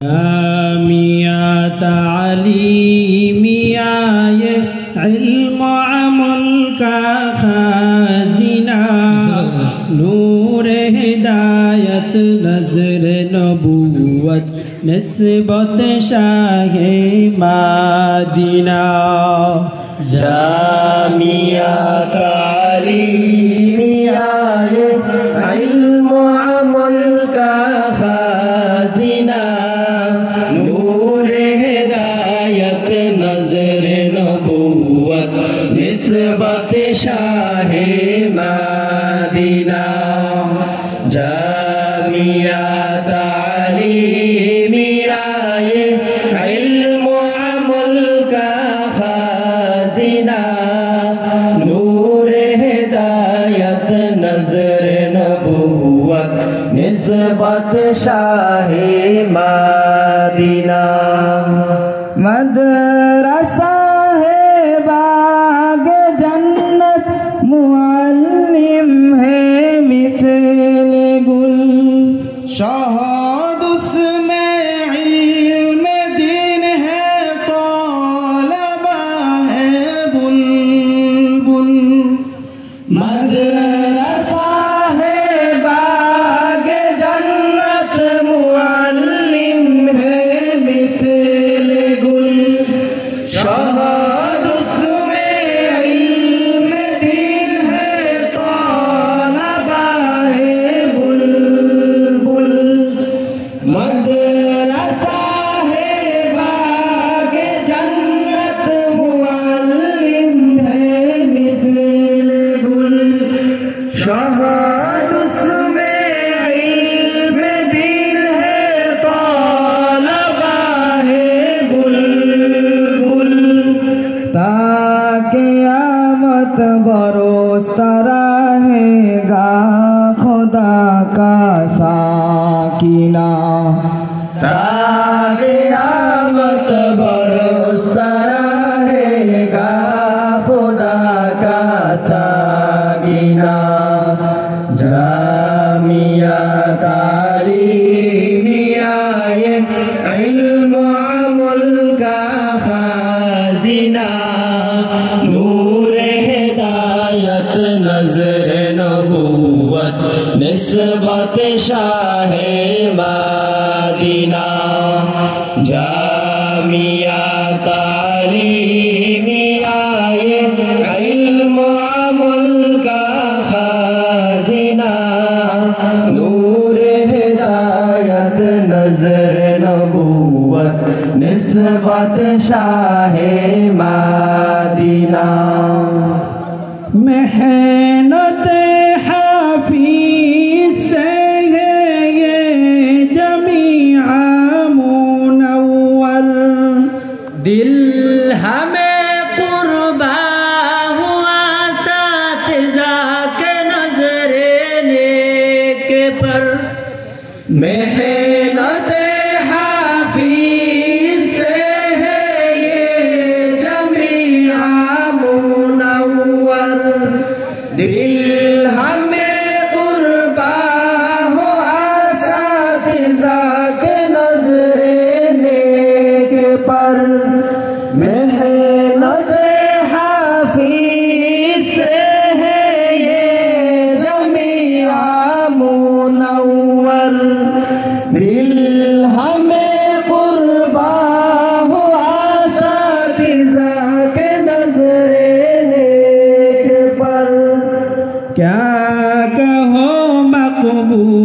मिया तालीमिया ये इल्म अमल का खाजिना नूर हिदायत नज़र नबूवत निस्बत शाहे मदीना जामिया तालीमिया ये इल्म अमल का खाजिना नूर हिदायत नज़र नबूवत निस्बत शाहे मदीना जामिया तालीमिया ये इल्म अमल का खाजिना नूर हिदायत नज़र नबूवत निस्बत शाहे मदीना मदरसा है बाग जन्नत मुअल्लिम है मिसल गुल शहद उसमें इल्म दीन है तौलबा है बुलबुल मदरसा है बाग जन्नत मुअल्लिम है मिसल गुल शहद उसमें इल्म दीन है तौलबा है बुलबुल मदरसा है बाग जन्नत मुअल्लिम है मिसल गुल शहद उसमें इल्म दीन है तौलबा है बुलबुल ताकि आमत बरोस रहेगा खुदा का साकिना ताकि आमत बरोस रहेगा खुदा का साकिना जामिया तालीमिया ये इल्म अमल का खाजिना नूर हिदायत नज़र नबूवत निस्बत शाहे मदीना जामिया तालीमिया ये इल्म अमल का खाजिना नूर हिदायत नज़र नबूवत निस्बत शाहे मदीना मेहनत हाफिज से है ये जमीआ मुनव्वर दिल हमें कुर्बा हुआ सातिज़ा के नज़रे नेक पर मेहनत हाफिज से है ये जमीआ मुनव्वर दिल हमें कुर्बा हो आसातिज़ा के नज़रे नेक पर मेहनत हाफिज से है ये जमीआ मुनव्वर दिल हमें कुर्बा हो आसातिज़ा के नज़रे नेक पर क्या कहो मक़बूल